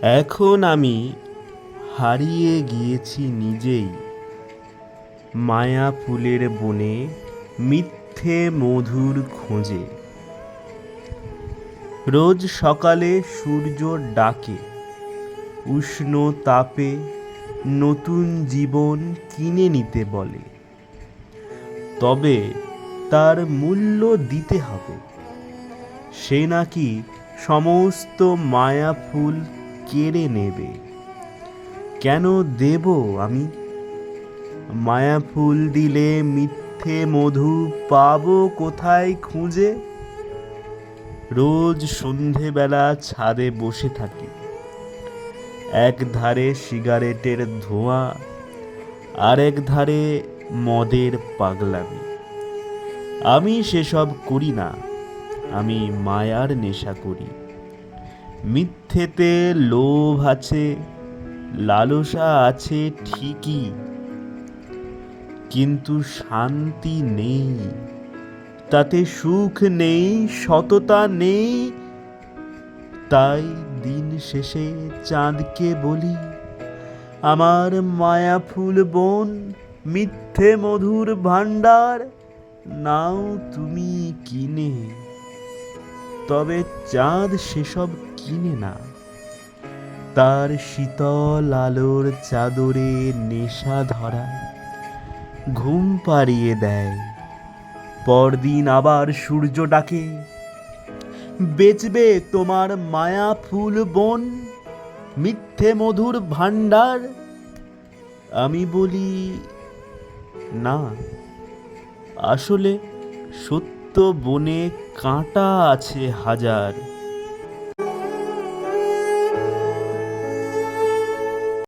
এখন আমি হারিয়ে গিয়েছি নিজেই, মায়া ফুলের বনে মিথ্যে মধুর খোঁজে। রোজ সকালে সূর্য ডাকে, উষ্ণ তাপে নতুন জীবন কিনে নিতে বলে। তবে তার মূল্য দিতে হবে। সে নাকি সমস্ত মায়া ফুল কেড়ে নেবে। কেন দেব আমি? মায়া ফুল দিলে মিথ্যে মধু পাবো কোথায় খুঁজে? রোজ সন্ধেবেলা ছাদে বসে থাকি, এক ধারে সিগারেটের ধোঁয়া, আরেক ধারে মদের পাগলামি। আমি সেসব করি না, আমি মায়ার নেশা করি। মিথ্যেতে লোভ আছে, লালসা আছে ঠিকই, কিন্তু শান্তি নেই, তাতে সুখ নেই, সততা নেই। তাই দিন শেষে চাঁদকে বলি, আমার মায়া ফুল বন, মিথ্যে মধুর ভাণ্ডার নাও তুমি কিনে। তবে চাঁদ সেসব কিনে না, তার শীতল আলোর চাদরে নেশা ধরায়, ঘুম পাড়িয়ে দেয়। পরদিন আবার সূর্য ডাকে, বেচবে তোমার মায়া ফুল বন, মিথ্যে মধুর ভাণ্ডার? আমি বলি না, আসলে সত্য বনে কাঁটা আছে হাজার।